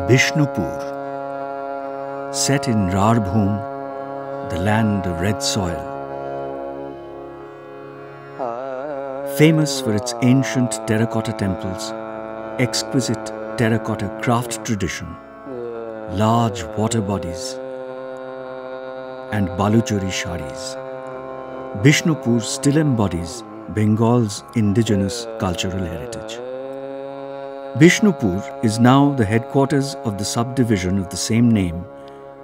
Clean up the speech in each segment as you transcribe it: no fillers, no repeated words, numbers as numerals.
Bishnupur, set in Rarbhum, the land of red soil. Famous for its ancient terracotta temples, exquisite terracotta craft tradition, large water bodies, and Baluchari sharis. Bishnupur still embodies Bengal's indigenous cultural heritage. Bishnupur is now the headquarters of the subdivision of the same name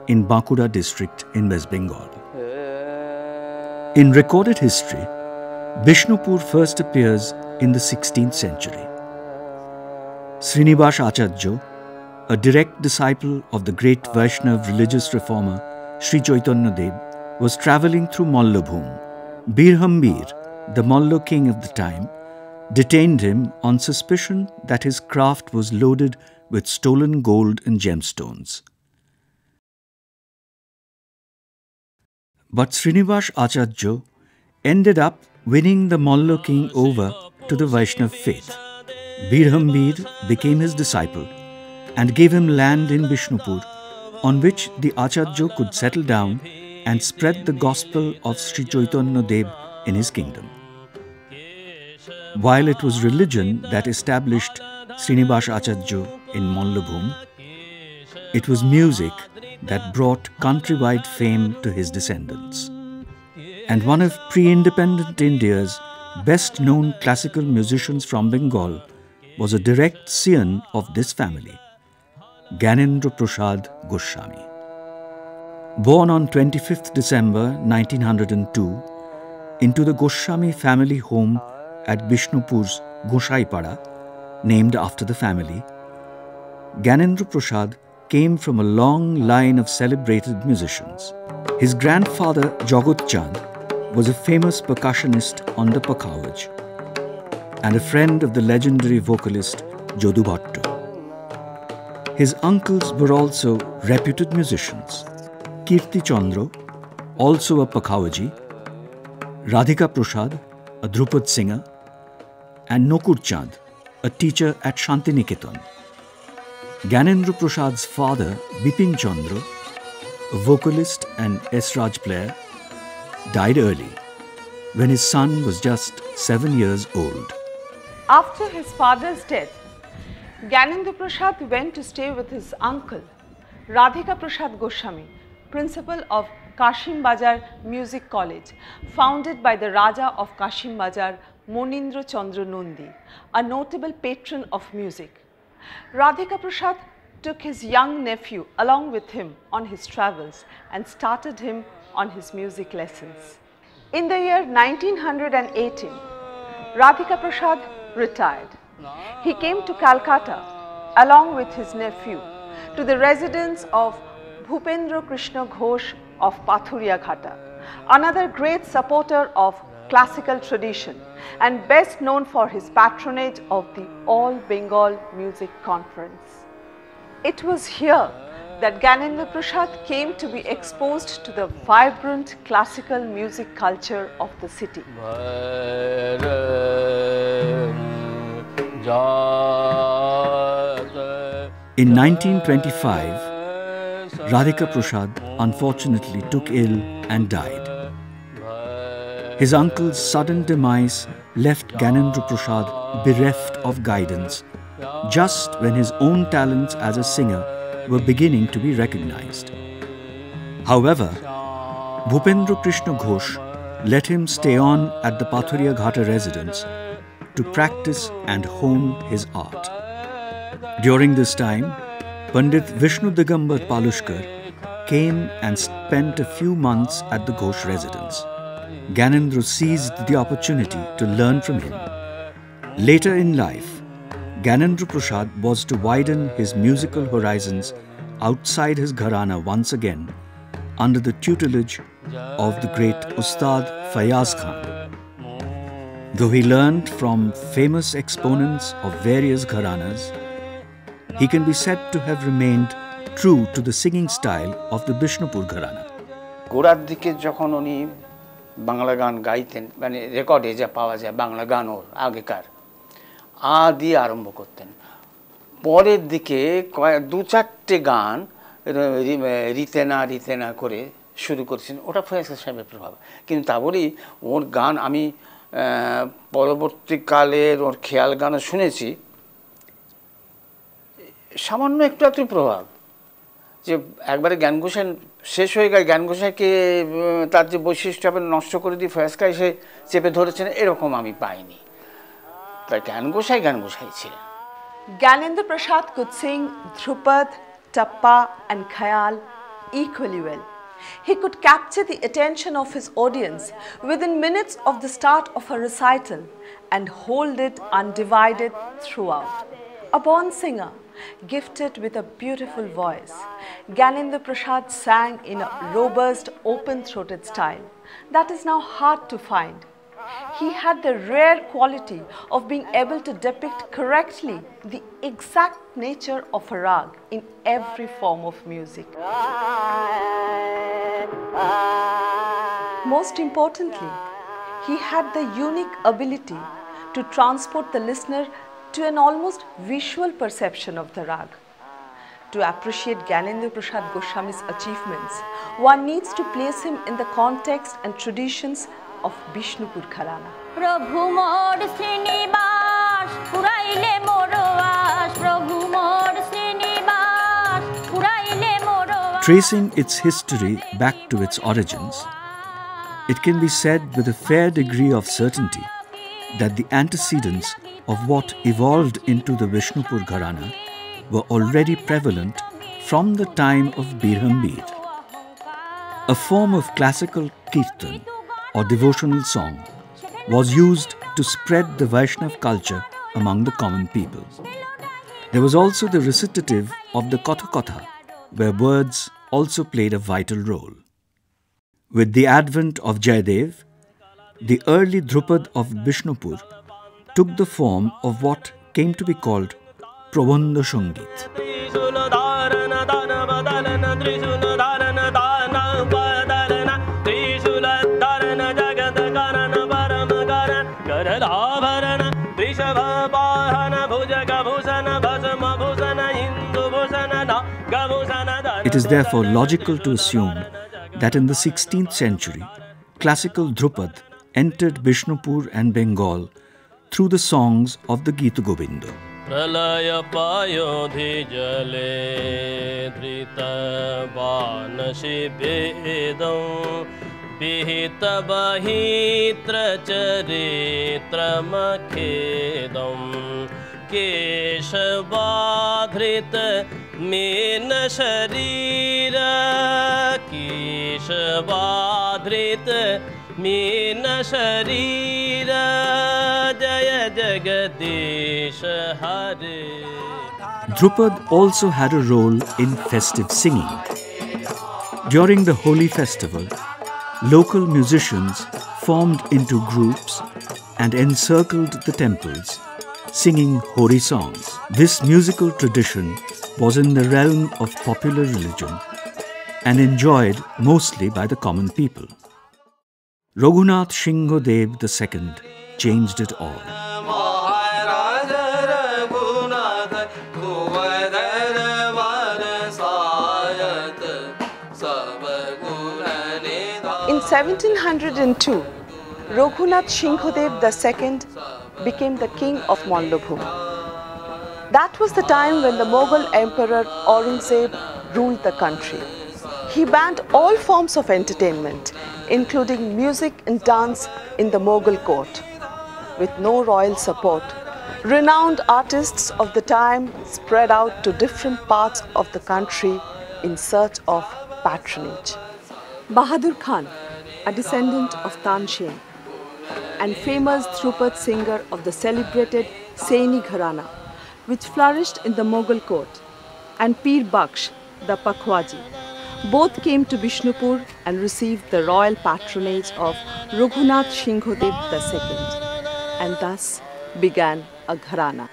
in Bankura district in West Bengal. In recorded history, Bishnupur first appears in the 16th century. Srinivas Acharya, a direct disciple of the great Vaishnav religious reformer Sri Chaitanya Dev, was travelling through Mallabhum. Birhambir, the Mallo king of the time, detained him on suspicion that his craft was loaded with stolen gold and gemstones. But Srinivas Acharya ended up winning the Mallo king over to the Vaishnav faith. Birhambir became his disciple and gave him land in Bishnupur, on which the Acharya could settle down and spread the gospel of Sri Chaitanya Dev in his kingdom. While it was religion that established Srinivas Acharya in Mallabhum, it was music that brought countrywide fame to his descendants. And one of pre-independent India's best-known classical musicians from Bengal was a direct scion of this family, Gyanendra Prasad Goswami. Born on 25th December 1902 into the Goswami family home at Bishnupur's Goshaipada, named after the family, Gyanendra Prasad came from a long line of celebrated musicians. His grandfather Jagat Chand was a famous percussionist on the Pakhawaj and a friend of the legendary vocalist Jodu Bhatto. His uncles were also reputed musicians. Kirti Chandra, also a Pakhawaji, Radhika Prasad, a Dhrupad singer, and Nokur Chand, a teacher at Shantiniketan. Gyanendra Prasad's father, Bipin Chandra, a vocalist and esraj player, died early, when his son was just 7 years old. After his father's death, Gyanendra Prasad went to stay with his uncle, Radhika Prasad Goswami, principal of Kashim Bazar Music College, founded by the Raja of Kashim Bazar, Monindra Chandra Nundi, a notable patron of music. Radhika Prasad took his young nephew along with him on his travels and started him on his music lessons. In the year 1918, Radhika Prasad retired. He came to Calcutta along with his nephew to the residence of Bhupendra Krishna Ghosh of Pathuria Ghata, another great supporter of classical tradition and best known for his patronage of the All Bengal Music Conference. It was here that Gyanendra Prasad came to be exposed to the vibrant classical music culture of the city. In 1925, Radhika Prasad unfortunately took ill and died. His uncle's sudden demise left Gyanendra Prasad bereft of guidance just when his own talents as a singer were beginning to be recognized. However, Bhupendra Krishna Ghosh let him stay on at the Pathuria Ghata residence to practice and hone his art. During this time, Pandit Vishnu Digambar Palushkar came and spent a few months at the Ghosh residence. Gyanendra seized the opportunity to learn from him. Later in life, Gyanendra Prasad was to widen his musical horizons outside his gharana once again under the tutelage of the great Ustad Fayaz Khan. Though he learned from famous exponents of various gharanas, he can be said to have remained true to the singing style of the Bishnupur gharana. গোড়ার দিকে যখন উনি বাংলা গান গাইতেন মানে রেকর্ডে যা পাওয়া যায় বাংলা গান ওর আগেকার দিয়ে আরম্ভ করতেন পরের দিকে দু চারটে গান রিতেনা রিতেনা করে শুরু করেছেন, ওটা ফয়েজ সাহেবের প্রভাব। কিন্তু তা বলি ওর গান আমি পরবর্তীকালের ওর খেয়াল গানও শুনেছি, সামান্য একটু একটু প্রভাব, যে একবারে জ্ঞান গোসাই শেষ হয়ে গেছে, জ্ঞান গোসাইকে তার যে বৈশিষ্ট্য নষ্ট করে দিয়ে ফয়েজকে এসে চেপে ধরেছেন এরকম আমি পাইনি। তাই জ্ঞান গোসাই ছিলেন। Gyanendra Prasad could sing Dhrupad, Tappa and Khayal equally well. He could capture the attention of his audience within minutes of the start of a recital and hold it undivided throughout. A born singer, gifted with a beautiful voice, Gyanendra Prasad sang in a robust, open-throated style that is now hard to find. He had the rare quality of being able to depict correctly the exact nature of a rag in every form of music. Most importantly, he had the unique ability to transport the listener to an almost visual perception of the rag. To appreciate Gyanendra Prasad Goswami's achievements, one needs to place him in the context and traditions of Bishnupur Gharana. Prabhu Mor Srinivas Puraile Morovas Prabhu Mor Srinivas Puraile Morovas. Tracing its history back to its origins, it can be said with a fair degree of certainty that the antecedents of what evolved into the Bishnupur Gharana were already prevalent from the time of Birhambir. A form of classical kirtan or devotional song was used to spread the Vaishnav culture among the common people. There was also the recitative of the Kathakatha, where words also played a vital role. With the advent of Jayadev, the early Dhrupad of Bishnupur took the form of what came to be called Prabandha Sangit. It is therefore logical to assume that in the 16th century, classical Dhrupad entered Bishnupur and Bengal through the songs of the Gita Govinda. Pralaya payodhi jale drita vanashibedam Pihita bahitra charitra makhedam Keshavadhrita mena sharira Keshavadhrita mena sharira Jaya Jagadish Hare. Dhrupad also had a role in festive singing. During the Holi festival, local musicians formed into groups and encircled the temples, singing Hori songs. This musical tradition was in the realm of popular religion and enjoyed mostly by the common people. Raghunath Shingodev II changed it all. In 1702, Raghunath Shingodev II became the king of Mallabhum. That was the time when the Mughal Emperor Aurangzeb ruled the country. He banned all forms of entertainment, including music and dance in the Mughal court. With no royal support, renowned artists of the time spread out to different parts of the country in search of patronage. Bahadur Khan, a descendant of Tansen and famous Dhrupad singer of the celebrated Saini Gharana, which flourished in the Mughal court, and Pir Baksh, the Pakhwaji, both came to Bishnupur and received the royal patronage of Raghunath Shingodev II, and thus began a gharana.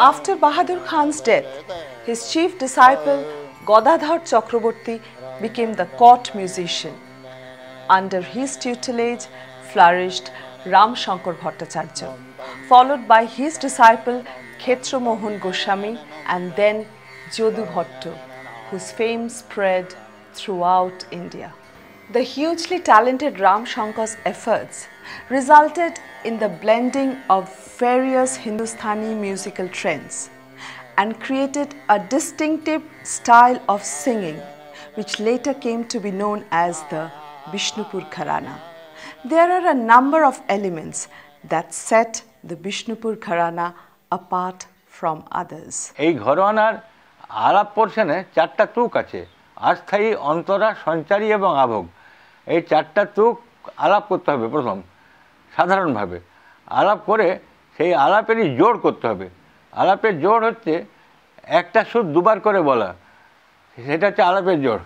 After Bahadur Khan's death, his chief disciple Godadhar Chakraborty became the court musician. Under his tutelage flourished Ram Shankar Bhattacharya, followed by his disciple Khetra Mohan Goswami and then Jodu Bhatto, whose fame spread throughout India. The hugely talented Ram Shankar's efforts resulted in the blending of various Hindustani musical trends and created a distinctive style of singing which later came to be known as the Bishnupur Gharana. There are a number of elements that set the Bishnupur Gharana apart from others. এই ঘরানার আলাপ পোর্শনে চারটা তুক আছে, অস্থায়ী, অন্তরা, সঞ্চারী এবং আভোগ। এই চারটা তুক আলাপ করতে হবে প্রথম সাধারণভাবে, আলাপ করে সেই আলাপেরই জোড় করতে হবে। আলাপের জোড় হচ্ছে একটা সুর দুবার করে বলা, সেটা হচ্ছে আলাপের জোড়।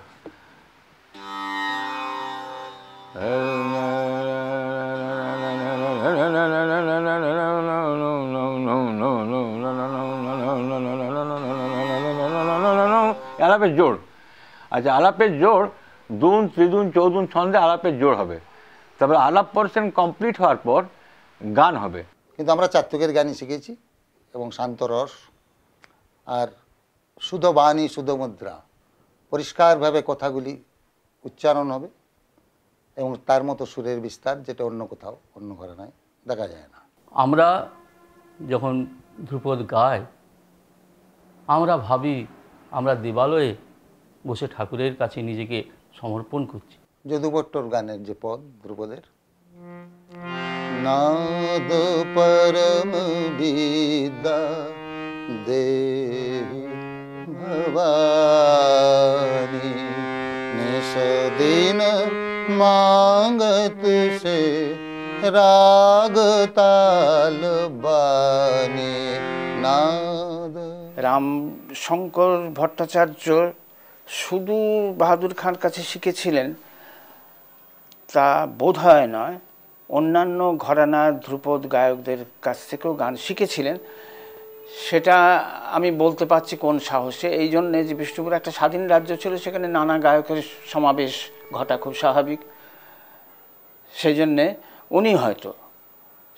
আলাপের জোড়। আচ্ছা, আলাপের জোড় দুন, ত্রিদুন, চৌদুন ছন্দে আলাপের জোড় হবে। তারপরে আলাপ পোর্শন কমপ্লিট হওয়ার পর গান হবে। কিন্তু আমরা চাত্তুকের গানই শিখেছি এবং শান্ত রস আর শুদ্ধ বাণী, শুদ্ধ মুদ্রা, পরিষ্কারভাবে কথাগুলি উচ্চারণ হবে এবং তার মতো সুরের বিস্তার যেটা অন্য কোথাও, অন্য ঘরানায় দেখা যায় না। আমরা যখন ধ্রুপদ গাই, আমরা ভাবি আমরা দেবালয়ে বসে ঠাকুরের কাছে নিজেকে সমর্পণ করছি। যদু ভট্টর গানের যে পদ ধ্রুপদের, নাদ পরম বিদ্যা দেবী ভবানী নিষদিন মাঙ্গত সে রাগ তাল বাণী নাদ। রাম শঙ্কর ভট্টাচার্য শুধু বাহাদুর খান কাছে শিখেছিলেন তা বোধ হয় নয়, অন্যান্য ঘরানার ধ্রুপদ গায়কদের কাছ থেকেও গান শিখেছিলেন। সেটা আমি বলতে পারছি কোন সাহসে, এই জন্যে যে বিষ্ণুপুর একটা স্বাধীন রাজ্য ছিল, সেখানে নানা গায়কের সমাবেশ ঘটা খুব স্বাভাবিক। সেই জন্যে উনি হয়তো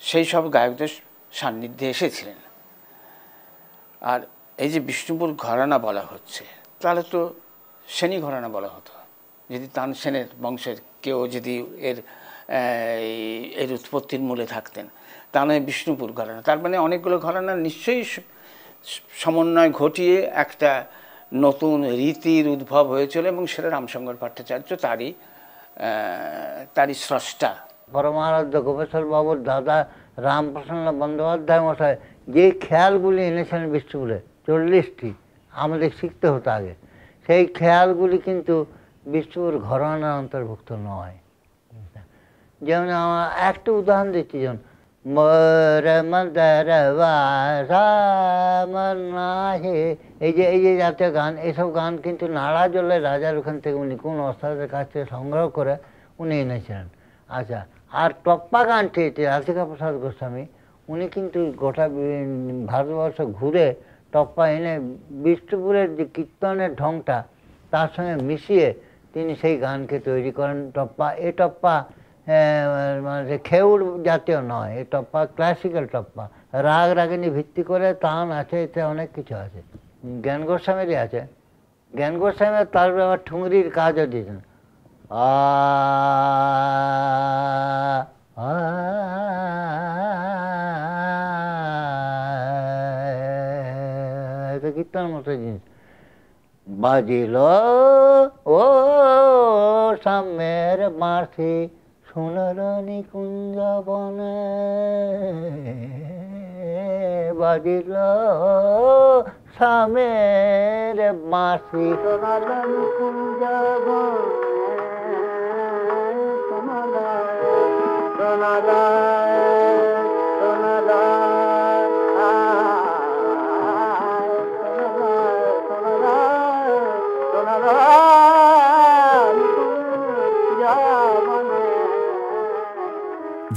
সেই সব গায়কদের সান্নিধ্যে এসেছিলেন। আর এই যে বিষ্ণুপুর ঘরানা বলা হচ্ছে, তাহলে তো সেনী ঘরানা বলা হতো যদি তানসেনের বংশের কেউ যদি এর উৎপত্তির মূলে থাকতেন, তা নয় বিষ্ণুপুর ঘরানা। তার মানে অনেকগুলো ঘরানা নিশ্চয়ই সমন্বয় ঘটিয়ে একটা নতুন রীতির উদ্ভব হয়েছিল এবং সেটা রামশঙ্কর ভট্টাচার্য তারই স্রষ্টা। পরমারাধ্য গোপেশ্বর বাবুর দাদা রামপ্রসন্ন বন্দ্যোপাধ্যায় মশাই যে খেয়ালগুলি এনেছেন বিষ্ণুপুরে 40টি, আমাদের শিখতে হতো আগে, সেই খেয়ালগুলি কিন্তু বিষ্ণুপুর ঘরানার অন্তর্ভুক্ত নয়। যেমন আমার একটা উদাহরণ দিচ্ছি, যেমন এই যে জাতীয় গান, এসব গান কিন্তু নাড়া জলে রাজার ওখান থেকে উনি কোন ওস্তাদের কাছ থেকে সংগ্রহ করে উনি এনেছিলেন। আচ্ছা, আর টপ্পা গানটি রাধিকা প্রসাদ গোস্বামী, উনি কিন্তু গোটা ভারতবর্ষ ঘুরে টপ্পা এনে বিষ্ণুপুরের যে কীর্তনের ঢংটা তার সঙ্গে মিশিয়ে তিনি সেই গানকে তৈরি করেন। টপ্পা, এই টপ্পা মানে খেউড় জাতীয় নয়, এই টপ্পা ক্লাসিক্যাল টপ্পা, রাগ রাগিনী ভিত্তি করে তান আছে, এতে অনেক কিছু আছে। জ্ঞান গোস্বামীরই আছে, জ্ঞান গোস্বামী তার আবার ঠুংরির কাজও দিয়েছেন। এটা কীর্তন মতো জিনিস। বাজিল ও সামের মার্থি সোনার নিকুঞ্জ বনে, বাজিল সামের মার্থি সোনার নিকুঞ্জ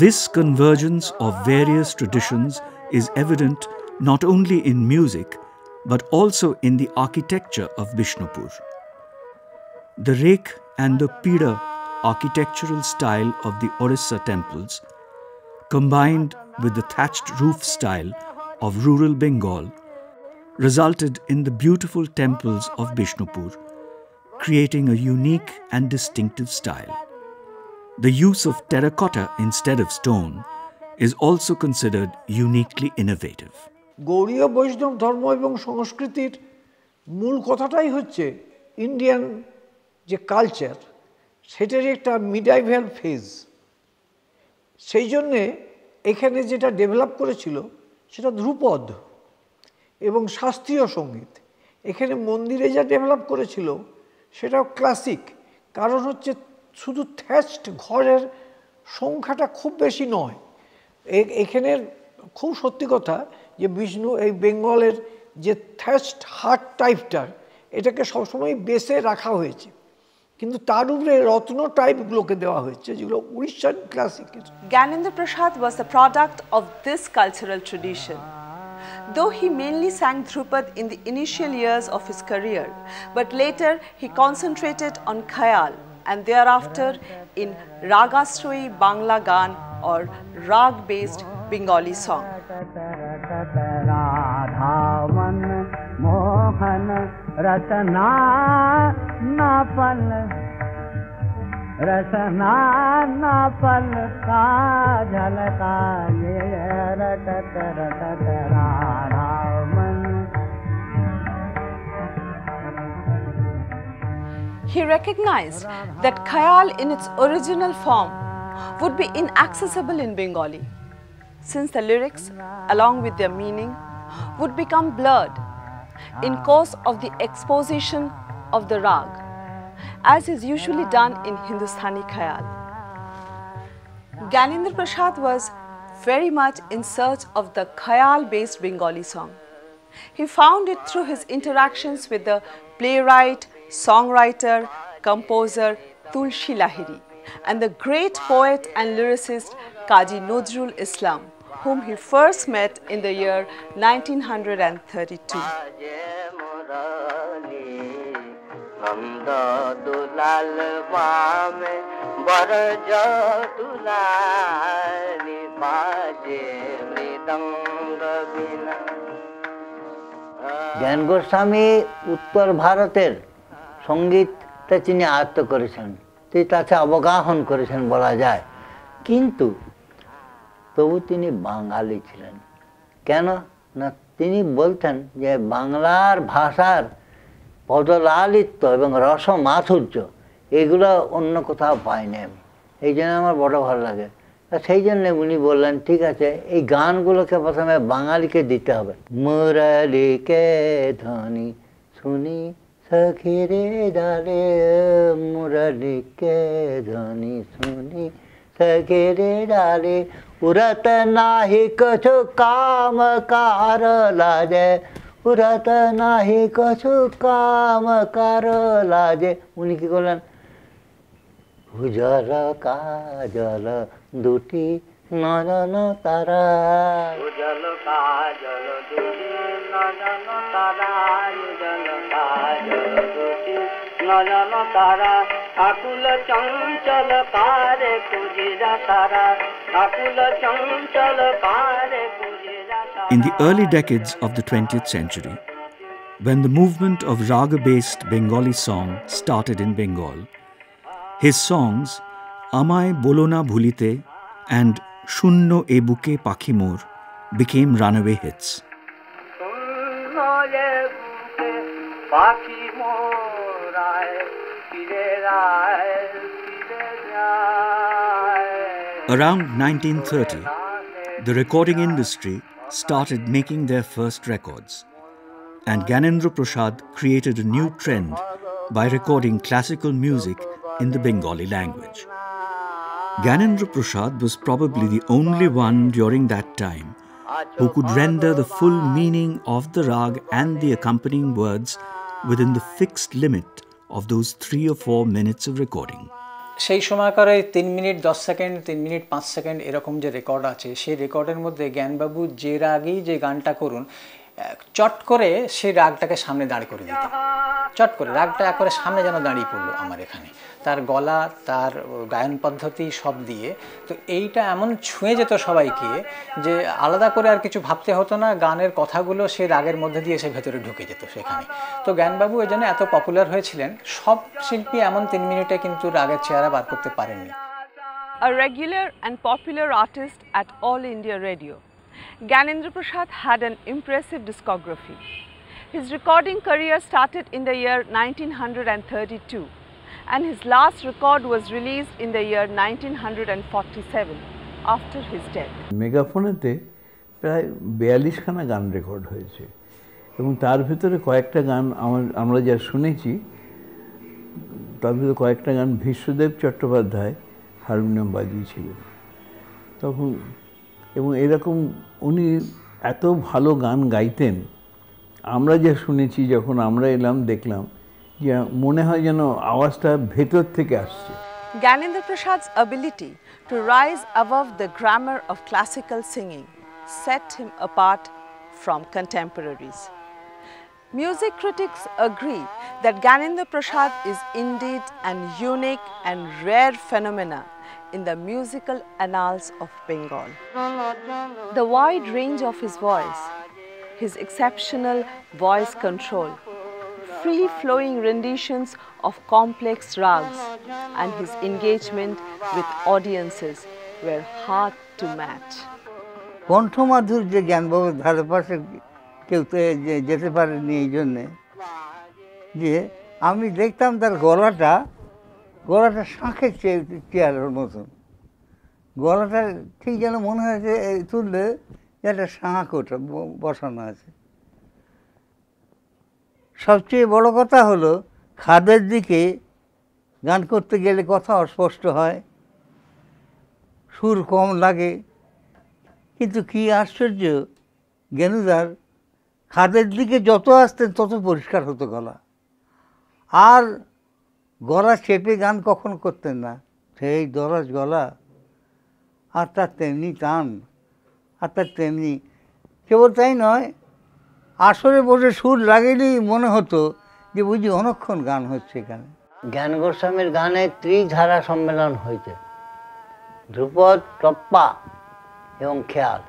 This convergence of various traditions is evident not only in music but also in the architecture of Bishnupur. The Rek and the Pida architectural style of the Orissa temples, combined with the thatched roof style of rural Bengal, resulted in the beautiful temples of Bishnupur, creating a unique and distinctive style. The use of terracotta instead of stone is also considered uniquely innovative. গৌড়ীয় বৈষ্ণব ধর্ম এবং সংস্কৃতির মূল কথাটাই হচ্ছে Indian যে culture সেটারই একটা মিডাইভাল ফেজ। সেই জন্যে এখানে যেটা ডেভেলপ করেছিল সেটা ধ্রুপদ এবং শাস্ত্রীয় সঙ্গীত। এখানে মন্দিরে যা ডেভেলপ করেছিল সেটাও ক্লাসিক, কারণ হচ্ছে শুধু থ্যাচড ঘরের সংখ্যাটা খুব বেশি নয়। এখানের খুব সত্যি কথা যে বিষ্ণু এই বেঙ্গলের যে থ্যাচড হাট টাইপটার এটাকে সবসময় বেসে রাখা হয়েছে, কিন্তু তার উপরে রত্ন টাইপগুলোকে দেওয়া হয়েছে যেগুলো উড়িষ্যার ক্লাসিকের। Gyanendra Prasad was the product of this cultural tradition. Though he mainly sang Dhrupad in the initial years of his career, but later he concentrated on Khayal and thereafter in Ragastroyi Bangla Gan or rag-based Bengali song. He recognized that Khayal in its original form would be inaccessible in Bengali, since the lyrics, along with their meaning, would become blurred in course of the exposition of the rag, as is usually done in Hindustani Khayal. Gyanendra Prasad was very much in search of the Khayal-based Bengali song. He found it through his interactions with the playwright, songwriter, composer Tulsi Lahiri and the great poet and lyricist Kazi Nazrul Islam, whom he first met in the year 1932. জ্ঞান গোস্বামী উত্তর ভারতের সঙ্গীতটা তিনি আয়ত্ত করেছেন, তিনি তাকে অবগাহন করেছেন বলা যায়, কিন্তু তবু তিনি বাঙালি ছিলেন। কেন না তিনি বলতেন যে বাংলার ভাষার পদলালিত্য এবং রসমাধুর্য এগুলো অন্য কোথাও পাইনি আমি, এই জন্য আমার বড় ভালো লাগে। সেই জন্য উনি বললেন ঠিক আছে এই গানগুলোকে প্রথমে বাঙালিকে দিতে হবে। মুরলিকে ধ্বনি শুনি সখিরে ডালে, মুরলিকে ধ্বনি শুনি সখিরে ডালে, উরত নাহি কछु কাম কার লাজে, উরত নাহি কछु কাম কার লাজে। উনি কি করলেন, উজল কাজল দুটি নয়ন তারা, উজল কাজল দুটি নয়ন তারা, উজল কাজল দুটি নয়ন তারা, আকুল চঞ্চল পারে কুজিরা তারা, আকুল চঞ্চল পারে কুজিরা তারা। In the early decades of the 20th century, when the movement of raga-based Bengali song started in Bengal, his songs Amaye Bolona Bhulite and Shunno e Buke Pakhi Mor became runaway hits. Around 1930, the recording industry started making their first records, and Gyanendra Prasad created a new trend by recording classical music in the Bengali language. Gyanendra Prasad was probably the only one during that time who could render the full meaning of the rag and the accompanying words within the fixed limit of those 3 or 4 minutes of recording. সেই সময়কার 3 minute 10 second 3 minute 5 second এরকম যে record আছে সেই রেকর্ডের মধ্যে জ্ঞানবাবু যে রাগেই যে গানটা করুন চট করে সেই রাগটাকে সামনে দাঁড় করে দিত, চট করে রাগটা একবারে সামনে যেন দাঁড়িয়ে পড়লো আমার এখানে, তার গলা তার গায়ন পদ্ধতি সব দিয়ে। তো এইটা এমন ছুঁয়ে যেত সবাইকে যে আলাদা করে আর কিছু ভাবতে হতো না, গানের কথাগুলো সেই রাগের মধ্যে দিয়ে সে ভেতরে ঢুকে যেত সেখানে। তো জ্ঞানবাবু এই জন্য এত পপুলার হয়েছিলেন। সব শিল্পী এমন 3 মিনিটে কিন্তু রাগের চেহারা বার করতে পারেননি। A regular and popular artist at All India Radio, Gyanendra Prasad had an impressive discography. His recording career started in the year 1932 and his last record was released in the year 1947 after his death. মেগাফোনেতে প্রায় 42খানা গান record হয়েছে এবং তার ভিতরে কয়েকটা গান আমরা যা শুনেছি তার ভিতরে কয়েকটা গান বিশ্বদেব চট্টোপাধ্যায় হারমোনিয়াম বাজিয়েছিলেন তখন, এবং এরকম উনি এত ভালো গান গাইতেন। আমরা যা শুনেছি যখন আমরা এলাম দেখলাম যে মনে হয় যেন আওয়াজটা ভেতর থেকে আসছে। Gyanendra Prasad's ability to rise above the grammar of classical singing set him apart from contemporaries. Music critics agree that Gyanendra Prasad is indeed an unique and rare phenomena in the musical annals of Bengal. The wide range of his voice, his exceptional voice control, free-flowing renditions of complex rags, and his engagement with audiences were hard to match. কণ্ঠমাধুর্য জ্ঞানবাবুর ধারে পাশে কেউ তো যেতে পারেনি এই জন্যে যে আমি দেখতাম তার গলাটা শাঁখের চেয়ারের মতন, গলাটা ঠিক যেন মনে হয় যে তুললে একটা শাঁখ ওটা বসানো আছে। সবচেয়ে বড় কথা হলো খাদের দিকে গান করতে গেলে কথা অস্পষ্ট হয়, সুর কম লাগে, কিন্তু কি আশ্চর্য জ্ঞানুদার খাদের দিকে যত আসতেন তত পরিষ্কার হতো গলা, আর গলা চেপে গান কখন করতেন না, সেই দরাজ গলা, আর তার তেমনি টান, আর তার তেমনি। কেবল তাই নয়, আসরে বসে সুর লাগেলেই মনে হতো যে বুঝি অনেকক্ষণ গান হচ্ছে এখানে। জ্ঞান গোস্বামীর গানে ত্রিধারা সম্মেলন হয়েছে, ধ্রুপদ, টপ্পা এবং খেয়াল,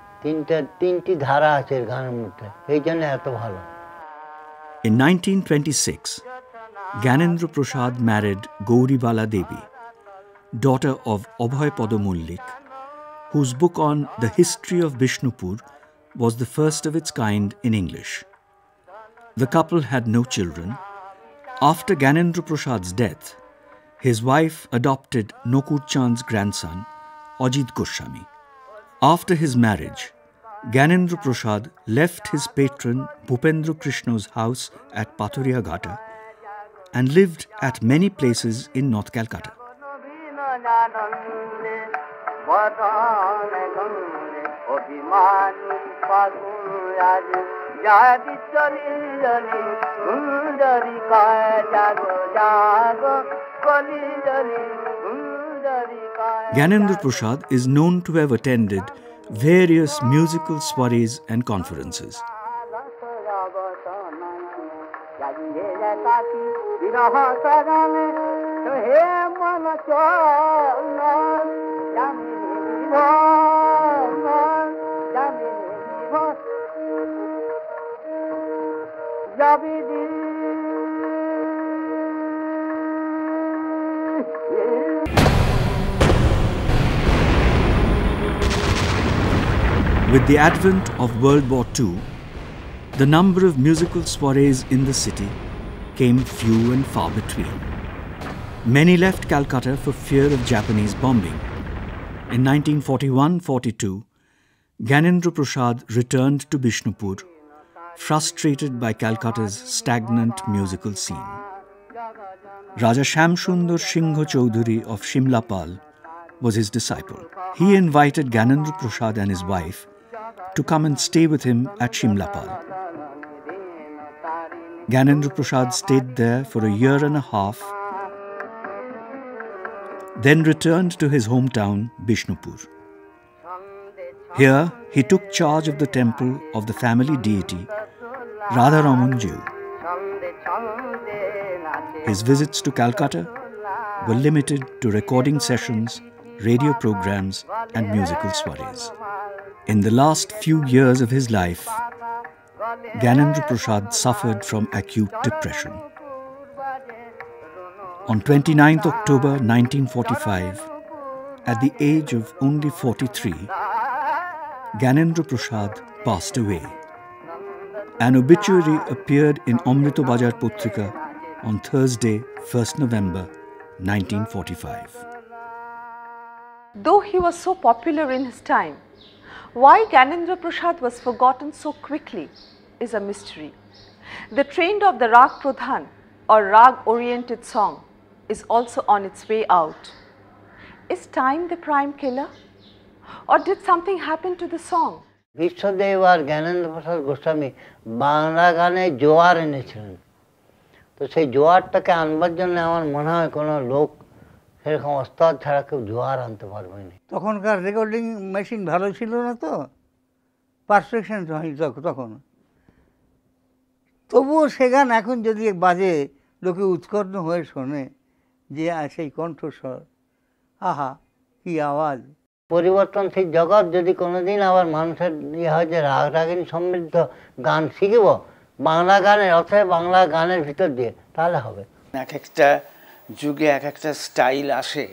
তিনটি ধারা আছে গানের মধ্যে, এই জন্য এত ভালো। In 1926, Gyanendra Prasad married Gauribala Devi, daughter of Abhay Pada Mullik, whose book on the history of Bishnupur was the first of its kind in English. The couple had no children. After Gyanendra Prasad's death, his wife adopted Nokur Chand's grandson, Ajit Goswami. After his marriage, Gyanendra Prasad left his patron Bhupendra Krishna's house at Patoria Ghata and lived at many places in North Calcutta. Gyanendra Prasad is known to have attended various musical soirees and conferences. With the advent of World War II, the number of musical soirees in the city came few and far between. Many left Calcutta for fear of Japanese bombing. In 1941-42, Gyanendra Prasad returned to Bishnupur, frustrated by Calcutta's stagnant musical scene. Raja Shamsundar Singh Chaudhuri of Shimlapal was his disciple. He invited Gyanendra Prasad and his wife to come and stay with him at Shimlapal. Gyanendra Prasad stayed there for a year and a half. then returned to his hometown, Bishnupur. Here, he took charge of the temple of the family deity, Radha Ramanju. His visits to Calcutta were limited to recording sessions, radio programs, and musical soirees. In the last few years of his life, Gyanendra Prasad suffered from acute depression. On 29th October 1945, at the age of only 43, Gyanendra Prasad passed away. An obituary appeared in Amrito Bajar Putrika on Thursday, 1st November 1945. Though he was so popular in his time, why Gyanendra Prasad was forgotten so quickly is a mystery. The trend of the Rag Pradhan or Rag-oriented song is also on its way out. Is time the prime killer? Or did something happen to the song? Biswadeb আর জ্ঞানেন্দ্র প্রসাদ গোস্বামী বাংলা গানে জোয়ার এনেছিলেন। তো সেই জোয়ারটাকে আনবার জন্য আমার মনে হয় কোনো লোক সেরকম ওস্তাদ ছাড়া কেউ জোয়ার আনতে পারবে না। তখনকার রেকর্ডিং মেশিন ভালো ছিল না, তো পারফেকশন হয়নি তখন। তবুও সে গান এখন যদি বাজে লোকে উৎকর্ণ হয়ে শোনে যে সেই কণ্ঠস্বর, আহা কি আওয়াজ। পরিবর্তনশীল জগৎ যদি কোনোদিন আবার মানুষের হয় যে রাগ রাগিনী সমৃদ্ধ গান শিখব বাংলা গানের অথবা বাংলা গানের ভিতর দিয়ে, তাহলে হবে। এক একটা যুগে এক একটা স্টাইল আসে,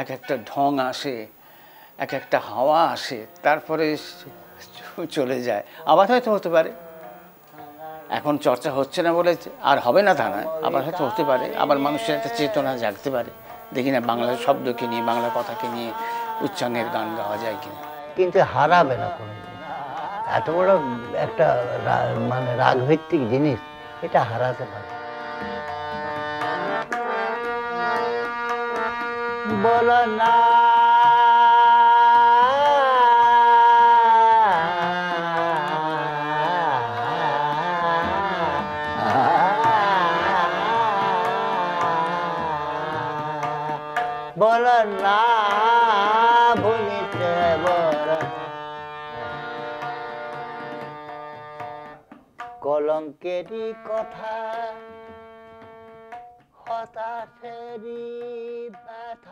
এক একটা ঢং আসে, এক একটা হাওয়া আসে, তারপরে চলে যায়। আবার হয়তো হতে পারে, এখন চর্চা হচ্ছে না বলে আর হবে না তা নয়, আবার হয়তো হতে পারে, আবার মানুষের একটা চেতনা জাগতে পারে। দেখি না বাংলা শব্দকে নিয়ে, বাংলা কথাকে নিয়ে উচ্চাঙ্গের গান গাওয়া যায় কিনা। কিন্তু হারাবে না কোনো, এত বড় একটা মানে রাগভিত্তিক জিনিস, এটা হারাতে পারে। বলো না বলো না ভুলিতে বলো, কলঙ্কেরই কথা হতাশেরই ব্যথা।